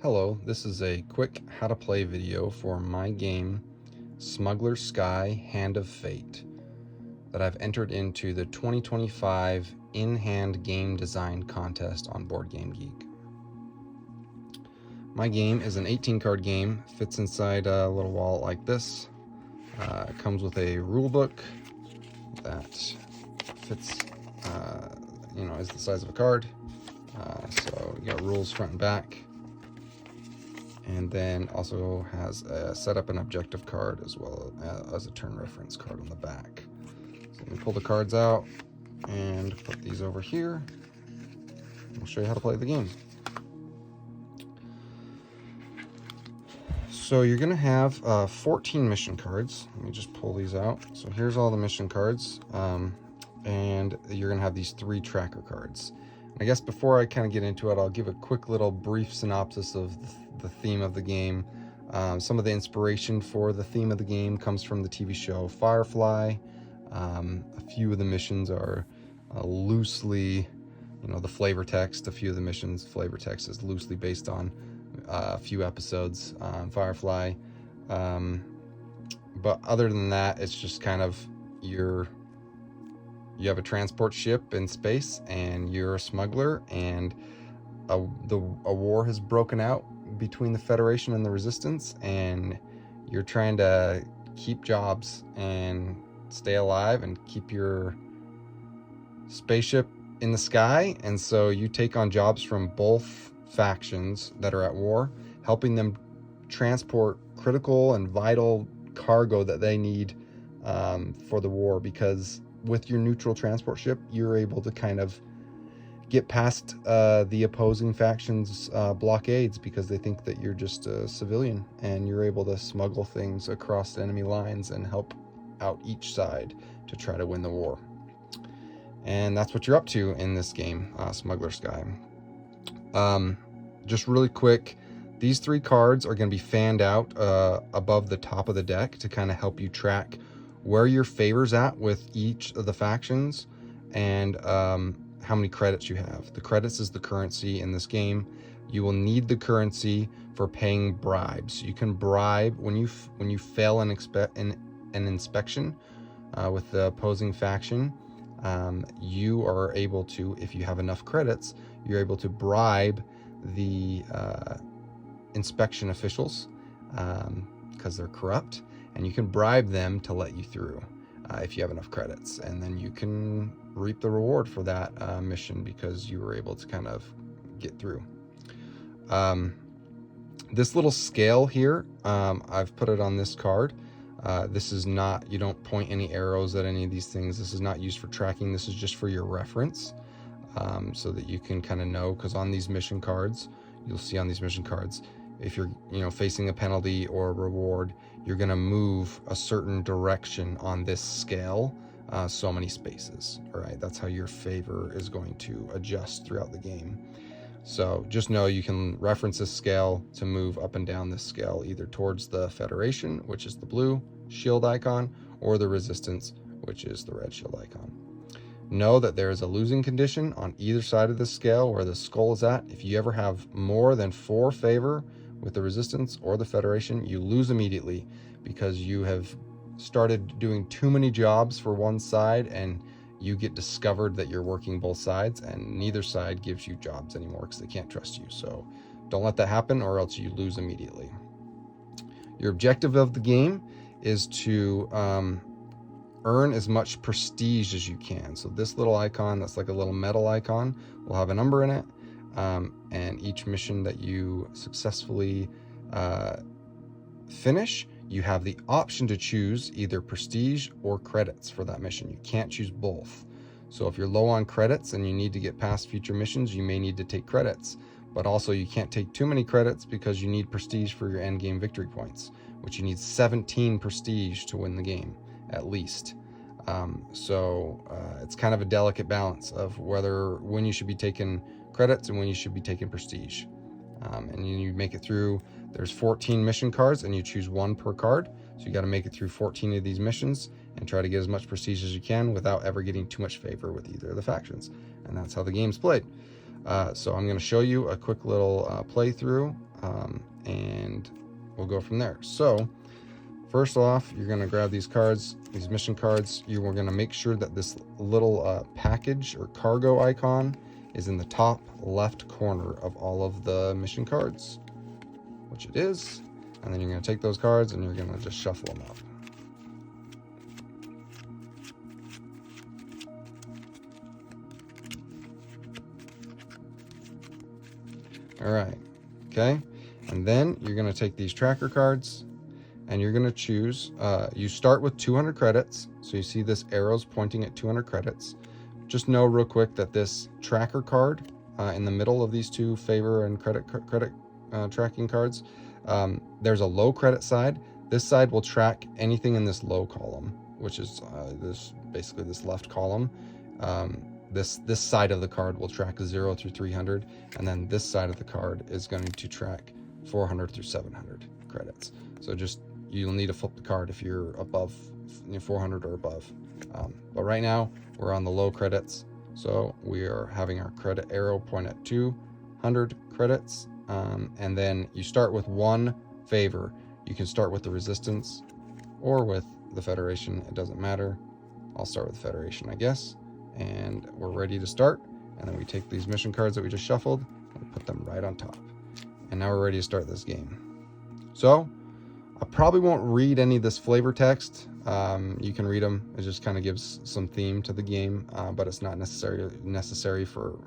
Hello, this is a quick how to play video for my game Smuggler Sky Hand of Fate that I've entered into the 2025 in-hand game design contest on Board Game Geek. My game is an 18 card game, fits inside a little wallet like this. It comes with a rule book that fits, is the size of a card. So you got rules front and back. And then also has a setup and objective card as well as a turn reference card on the back. So let me pull the cards out and put these over here. I'll show you how to play the game. So you're going to have 14 mission cards. Let me just pull these out. So here's all the mission cards. And you're going to have these 3 tracker cards. I guess before I kind of get into it, I'll give a quick little brief synopsis of the theme of the game. Some of the inspiration for the theme of the game comes from the TV show Firefly. A few of the missions are loosely, the flavor text. A few of the missions flavor text is loosely based on a few episodes on Firefly. But other than that, it's just kind of you have a transport ship in space and you're a smuggler, and a war has broken out between the Federation and the Resistance, and you're trying to keep jobs and stay alive and keep your spaceship in the sky. And so you take on jobs from both factions that are at war, helping them transport critical and vital cargo that they need for the war, because with your neutral transport ship, you're able to kind of get past the opposing factions' blockades, because they think that you're just a civilian, and you're able to smuggle things across enemy lines and help out each side to try to win the war. And that's what you're up to in this game, Smuggler Sky. Just really quick, these 3 cards are going to be fanned out above the top of the deck to kind of help you track where your favor's at with each of the factions, and how many credits you have. The credits is the currency in this game. You will need the currency for paying bribes. You can bribe when you fail an inspection with the opposing faction. You are able to, if you have enough credits, you're able to bribe the inspection officials because they're corrupt, and you can bribe them to let you through if you have enough credits, and then you can reap the reward for that mission because you were able to kind of get through. This little scale here, I've put it on this card. This is not, you don't point any arrows at any of these things. This is not used for tracking. This is just for your reference, so that you can kind of know, because on these mission cards, you'll see on these mission cards, if you're facing a penalty or a reward, you're going to move a certain direction on this scale so many spaces. All right, that's how your favor is going to adjust throughout the game. So just know you can reference this scale to move up and down this scale, either towards the Federation, which is the blue shield icon, or the Resistance, which is the red shield icon. Know that there is a losing condition on either side of this scale where the skull is at. If you ever have more than 4 favor with the Resistance or the Federation, you lose immediately, because you have started doing too many jobs for one side, and you get discovered that you're working both sides, and neither side gives you jobs anymore because they can't trust you. So don't let that happen, or else you lose immediately. Your objective of the game is to earn as much prestige as you can. So this little icon, that's like a little metal icon, will have a number in it. And each mission that you successfully finish, you have the option to choose either prestige or credits for that mission. You can't choose both. So if you're low on credits and you need to get past future missions, you may need to take credits. But also you can't take too many credits, because you need prestige for your end game victory points, which you need 17 prestige to win the game, at least. It's kind of a delicate balance of when you should be taking credits and when you should be taking prestige. And you make it through. There's 14 mission cards, and you choose 1 per card. So you got to make it through 14 of these missions and try to get as much prestige as you can without ever getting too much favor with either of the factions. And that's how the game's played. So I'm going to show you a quick little playthrough, and we'll go from there. So first off, you're going to grab these cards, these mission cards. You are going to make sure that this little package or cargo icon is in the top left corner of all of the mission cards, which it is. And then you're going to take those cards and you're going to just shuffle them up. All right, okay. And then you're going to take these tracker cards and you're going to choose, you start with 200 credits. So you see this arrows pointing at 200 credits. Just know real quick that this tracker card in the middle of these two favor and credit tracking cards, there's a low credit side. This side will track anything in this low column, which is basically this left column. This side of the card will track 0 through 300, and then this side of the card is going to track 400 through 700 credits. So just, you'll need to flip the card if you're above 400 or above. But right now we're on the low credits, so we are having our credit arrow point at 200 credits, and then you start with one favor. You can start with the Resistance or with the Federation, it doesn't matter. I'll start with the Federation, I guess. And we're ready to start. And then we take these mission cards that we just shuffled and put them right on top. And now we're ready to start this game. So I probably won't read any of this flavor text. You can read them. It just kind of gives some theme to the game, but it's not necessary for,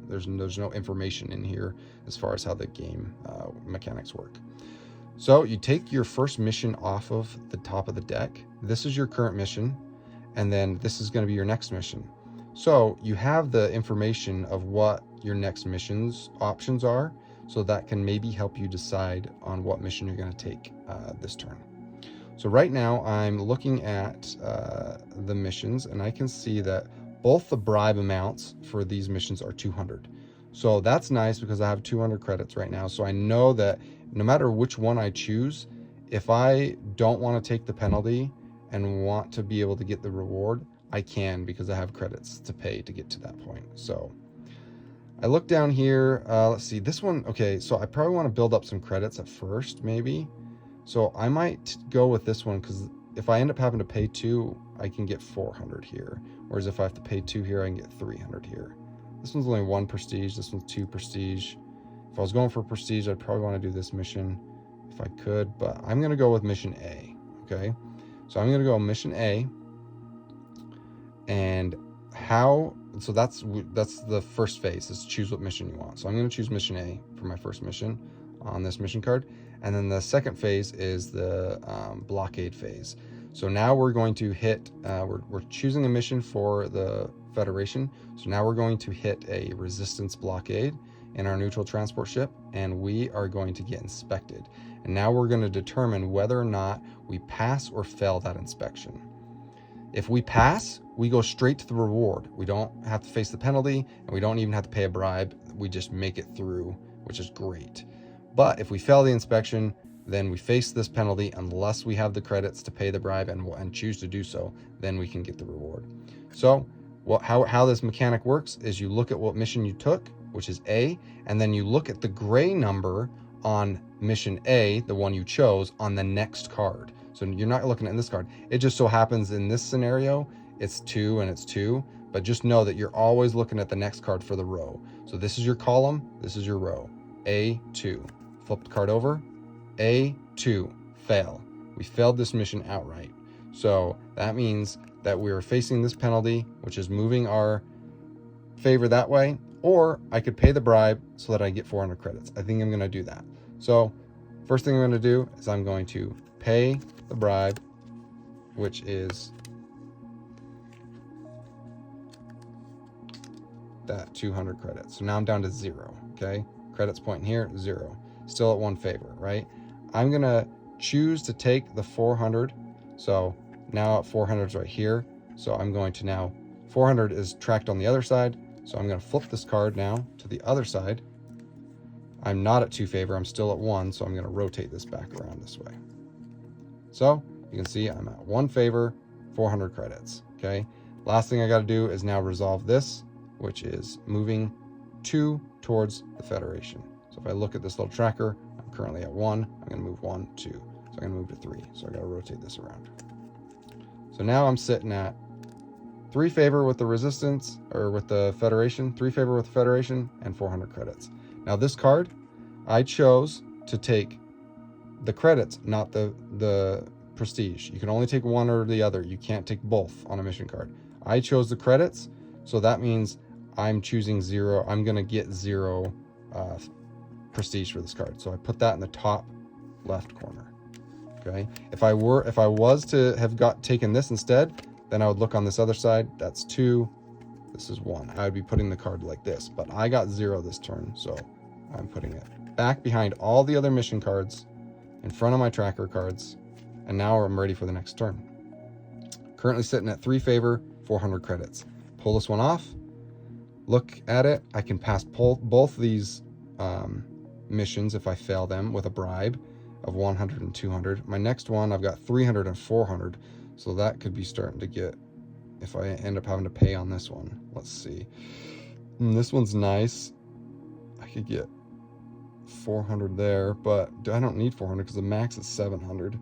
there's no information in here as far as how the game mechanics work. So you take your first mission off of the top of the deck. This is your current mission. And then this is going to be your next mission. So you have the information of what your next mission's options are, so that can maybe help you decide on what mission you're going to take this turn. So right now I'm looking at the missions, and I can see that both the bribe amounts for these missions are 200. So that's nice because I have 200 credits right now. So I know that no matter which one I choose, if I don't want to take the penalty and want to be able to get the reward, I can, because I have credits to pay to get to that point. So I look down here, let's see, this one, okay, so I probably want to build up some credits at first, maybe. So I might go with this one, because if I end up having to pay 2, I can get 400 here. Whereas if I have to pay 2 here, I can get 300 here. This one's only 1 prestige, this one's 2 prestige. If I was going for prestige, I'd probably want to do this mission if I could, but I'm going to go with mission A, okay? So I'm going to go mission A, and so that's the first phase, is choose what mission you want. So I'm going to choose mission A for my first mission on this mission card. And then the second phase is the blockade phase. So now we're going to hit, we're choosing a mission for the Federation. So now we're going to hit a resistance blockade in our neutral transport ship, and we are going to get inspected. And now we're going to determine whether or not we pass or fail that inspection. If we pass, we go straight to the reward. We don't have to face the penalty, and we don't even have to pay a bribe. We just make it through, which is great. But if we fail the inspection, then we face this penalty unless we have the credits to pay the bribe and choose to do so, then we can get the reward. So how this mechanic works is you look at what mission you took, which is A, and then you look at the gray number on mission A, the one you chose, on the next card. So you're not looking at this card. It just so happens in this scenario, it's 2 and it's 2, but just know that you're always looking at the next card for the row. So this is your column, this is your row. A2, flip the card over, A2, fail. We failed this mission outright. So that means that we're facing this penalty, which is moving our favor that way, or I could pay the bribe so that I get 400 credits. I think I'm going to do that. So first thing I'm going to do is I'm going to pay the bribe, which is that 200 credits. So now I'm down to 0, okay? Credits pointing here, 0. Still at 1 favor, right? I'm going to choose to take the 400. So now 400 is right here. So I'm going to now, 400 is tracked on the other side. So I'm going to flip this card now to the other side. I'm not at 2 favor, I'm still at 1, so I'm going to rotate this back around this way. So you can see I'm at 1 favor, 400 credits, okay? Last thing I got to do is now resolve this, which is moving 2 towards the Federation. So if I look at this little tracker, I'm currently at 1. I'm going to move 1, 2. So I'm going to move to 3. So I got to rotate this around. So now I'm sitting at 3 favor with the Resistance, or with the Federation, 3 favor with the Federation, and 400 credits. Now this card, I chose to take the credits, not the prestige. You can only take one or the other. You can't take both on a mission card. I chose the credits, so that means I'm choosing 0. I'm going to get 0 prestige for this card. So I put that in the top left corner. Okay. If I was to have taken this instead, then I would look on this other side. That's 2. This is 1. I would be putting the card like this, but I got 0 this turn, so I'm putting it back behind all the other mission cards, in front of my tracker cards, and now I'm ready for the next turn. Currently sitting at 3 favor, 400 credits. Pull this one off. Look at it. I can pass both these missions if I fail them with a bribe of 100 and 200. My next one, I've got 300 and 400, so that could be starting to get, if I end up having to pay on this one. Let's see. This one's nice. I could get 400 there, but I don't need 400 because the max is 700.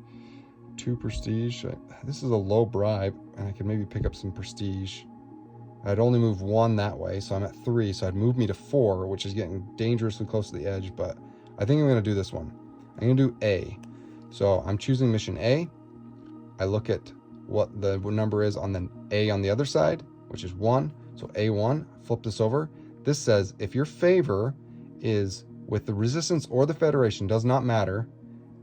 2 prestige. This is a low bribe, and I could maybe pick up some prestige. I'd only move 1 that way, so I'm at 3, so I'd move me to 4, which is getting dangerously close to the edge, but I think I'm going to do this one. I'm going to do A. So I'm choosing mission A. I look at what the number is on the A on the other side, which is 1. So A1, flip this over. This says if your favor is with the Resistance or the Federation, does not matter,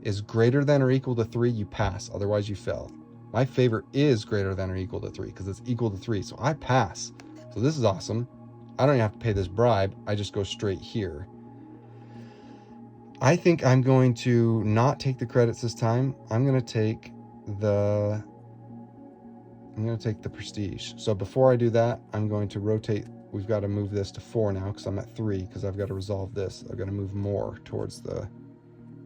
is greater than or equal to 3, you pass. Otherwise, you fail. My favor is greater than or equal to 3 because it's equal to 3. So I pass. So this is awesome. I don't even have to pay this bribe. I just go straight here. I think I'm going to not take the credits this time. I'm going to take the prestige. So before I do that, I'm going to rotate. We've got to move this to 4 now because I'm at 3 because I've got to resolve this. I've got to move more towards the,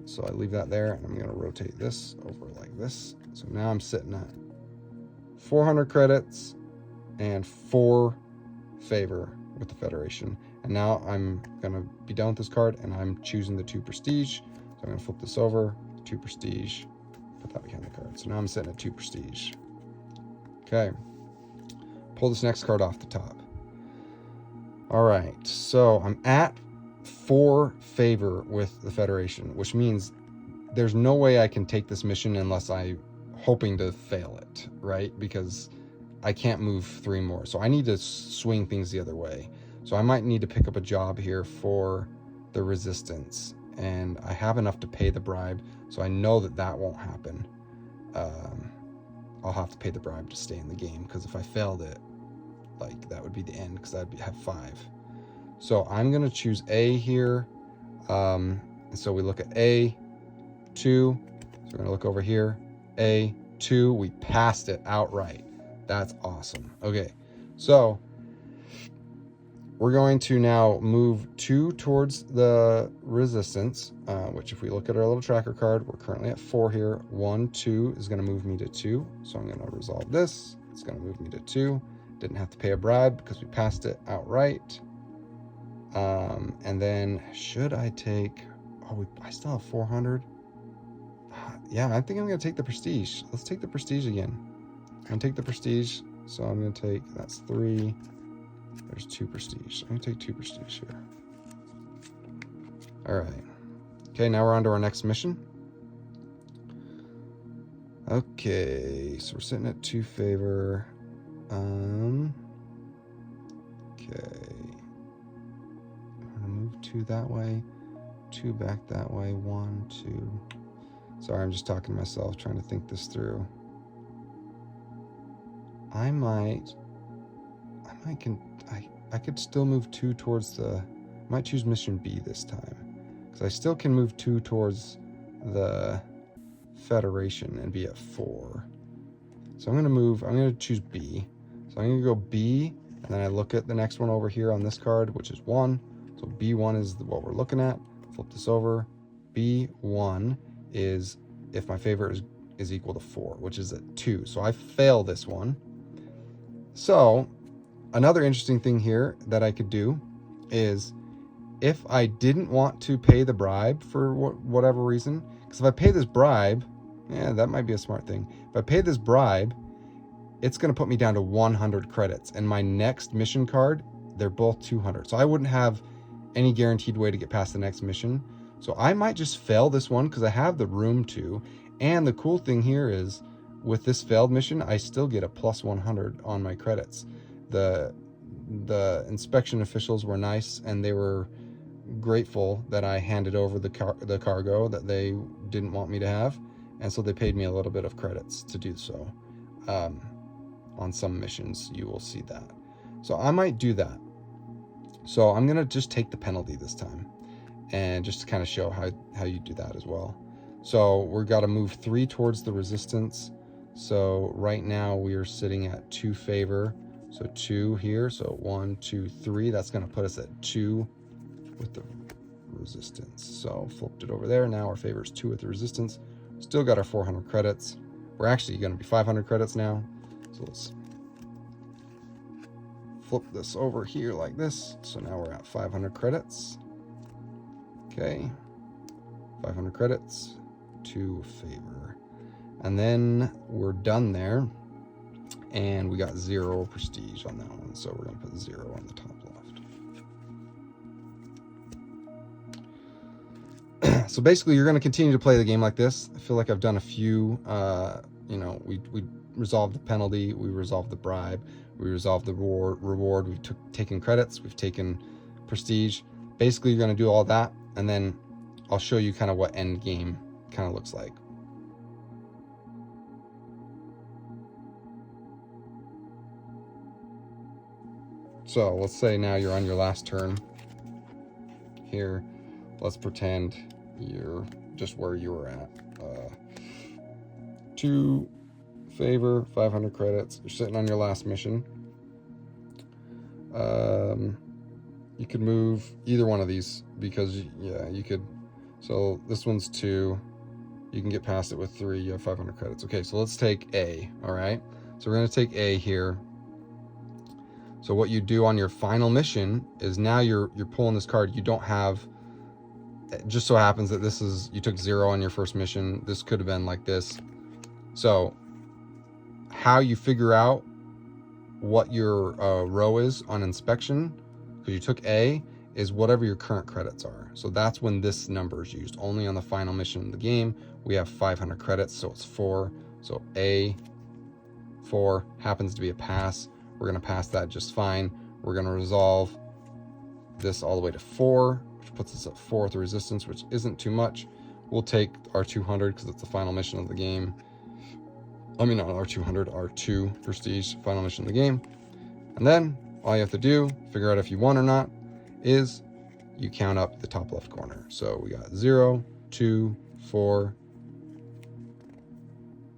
so I leave that there and I'm going to rotate this over like this. So now I'm sitting at 400 credits and 4 favor with the Federation. And now I'm going to be done with this card and I'm choosing the 2 prestige. So I'm going to flip this over, 2 prestige, put that behind the card. So now I'm sitting at 2 prestige. Okay. Pull this next card off the top. All right. So I'm at 4 favor with the Federation, which means there's no way I can take this mission unless I'm hoping to fail it, right? Because I can't move 3 more. So I need to swing things the other way. So I might need to pick up a job here for the Resistance. And I have enough to pay the bribe. So I know that that won't happen. I'll have to pay the bribe to stay in the game. Because if I failed it, like that would be the end. Because I'd have 5. So I'm going to choose A here. So we look at A, 2. So we're going to look over here. A, 2. We passed it outright. That's awesome. Okay, so we're going to now move 2 towards the Resistance, which if we look at our little tracker card, we're currently at 4 here. 1, 2 is going to move me to 2. So I'm going to resolve this. It's going to move me to 2. Didn't have to pay a bribe because we passed it outright. And then should I take, I still have 400. Yeah, I think I'm going to take the prestige. Let's take the prestige again. I'm going to take the prestige. So I'm going to take, that's 3. There's 2 prestige. I'm going to take 2 prestige here. All right. Okay, now we're on to our next mission. Okay, so we're sitting at 2 favor. Okay. I'm going to move 2 that way, 2 back that way, 1, 2. Sorry, I'm just talking to myself, trying to think this through. I could still move 2 towards the, I might choose mission B this time. Because I still can move 2 towards the Federation and be at 4. So I'm going to choose B. So I'm going to go B, and then I look at the next one over here on this card, which is 1. So B1 is what we're looking at. Flip this over. B1 is if my favor is equal to 4, which is at 2. So I fail this one. So another interesting thing here that I could do is if I didn't want to pay the bribe for whatever reason, because if I pay this bribe, yeah, that might be a smart thing. If I pay this bribe, it's going to put me down to 100 credits. And my next mission card, they're both 200. So I wouldn't have any guaranteed way to get past the next mission. So I might just fail this one because I have the room to. And the cool thing here is with this failed mission, I still get a plus 100 on my credits. The inspection officials were nice, and they were grateful that I handed over the cargo that they didn't want me to have. And so they paid me a little bit of credits to do so. On some missions, you will see that. So I might do that. So I'm going to just take the penalty this time and just to kind of show how you do that as well. So we've got to move 3 towards the resistance. So right now we are sitting at 2 favor. So 2 here. So 1, 2, 3. That's going to put us at 2 with the resistance. So flipped it over there. Now our favor is 2 with the resistance. Still got our 400 credits. We're actually going to be 500 credits now. So let's flip this over here like this. So now we're at 500 credits. Okay. 500 credits, 2 favor. And then we're done there. And we got 0 prestige on that one. So we're going to put 0 on the top left. So basically, you're going to continue to play the game like this. I feel like I've done a few, we resolved the penalty, we resolved the bribe, we resolved the reward, we've taken credits, we've taken prestige. Basically, you're going to do all that, and then I'll show you kind of what end game kind of looks like. So let's say now you're on your last turn here. Let's pretend you're just where you were at. 2 favor, 500 credits. You're sitting on your last mission. You could move either one of these because, yeah, you could. So this one's 2. You can get past it with 3. You have 500 credits. Okay, so let's take A, all right? So we're going to take A here. So what you do on your final mission is now you're pulling this card. You don't have... It just so happens that this is, you took 0 on your first mission. This could have been like this. So how you figure out what your row is on inspection, because you took A, is whatever your current credits are. So that's when this number is used. Only on the final mission of the game, we have 500 credits, so it's 4. So A, 4, happens to be a pass. We're going to pass that just fine. We're going to resolve this all the way to 4. Puts us at 4 with the resistance, which isn't too much. We'll take our 200 because it's the final mission of the game. I mean, not our 200, our 2 prestige, final mission of the game. And then all you have to do, figure out if you won or not, is you count up the top left corner. So we got 0, 2, 4,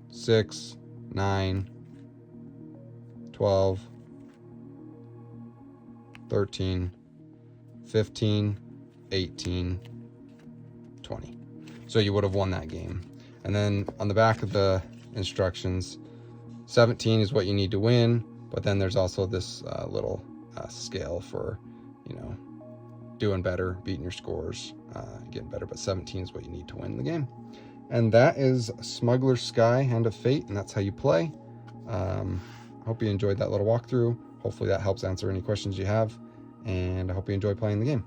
6, 9, 12, 13, 15, 18, 20. So you would have won that game. And then on the back of the instructions, 17 is what you need to win, but then there's also this little scale for, doing better, beating your scores, getting better, but 17 is what you need to win the game. And that is Smuggler Sky, Hand of Fate, and that's how you play. I hope you enjoyed that little walkthrough. Hopefully that helps answer any questions you have, and I hope you enjoy playing the game.